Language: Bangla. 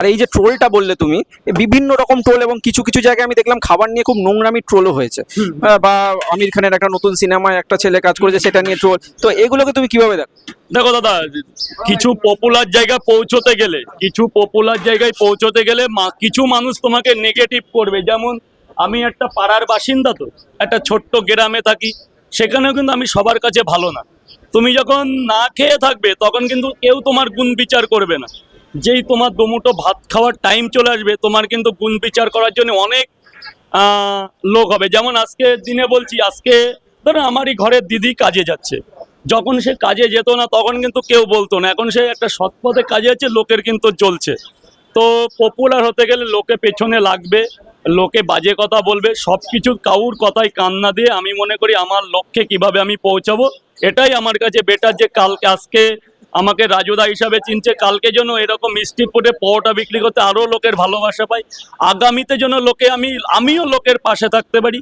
আর এই যে ট্রোলটা বললে তুমি, বিভিন্ন রকম ট্রোল, এবং কিছু কিছু জায়গায় আমি দেখলাম খাবার নিয়ে খুব নোংরামি ট্রোলও হয়েছে। বা আমির খানের একটা নতুন সিনেমায় একটা ছেলে কাজ করেছে, সেটা নিয়ে ট্রোল। তো এগুলোকে তুমি কিভাবে দেখো? দেখো দাদা, কিছু পপুলার জায়গায় পৌঁছতে গেলে কিছু মানুষ তোমাকে নেগেটিভ করবে। যেমন আমি একটা পাড়ার বাসিন্দা, তো একটা ছোট্ট গ্রামে থাকি, সেখানেও কিন্তু আমি সবার কাছে ভালো না। তুমি যখন না খেয়ে থাকবে তখন কিন্তু কেউ তোমার গুণ বিচার করবে না। যেই তোমার দুমুঠো ভাত খাওয়ার টাইম চলে আসবে, তোমার কিন্তু গুণ বিচার করার জন্য অনেক লোক হবে। যেমন আজকে দিনে বলছি, আজকে ধরো আমারই ঘরের দিদি কাজে যাচ্ছে, যখন সে কাজে যেত না তখন কিন্তু কেউ বলতো না। এখন সে একটা সৎ পথে কাজে যাচ্ছে, লোকের কিন্তু চলছে। তো পপুলার হতে গেলে লোকে পেছনে লাগবে, লোকে বাজে কথা বলবে, সব কিছু কাউর কথায় কান না দিয়ে আমি মনে করি আমার লক্ষ্যে কিভাবে আমি পৌঁছাবো, এটাই আমার কাছে বেটার। যে কালকে আজকে আমাকে রাজুদা হিসাবে চিনছে, কালকে যেন এরকম মিষ্টি ফুটে পরোটা বিক্রি করতে আরও লোকের ভালোবাসা পাই, আগামীতে যেন আমিও লোকের পাশে থাকতে পারি।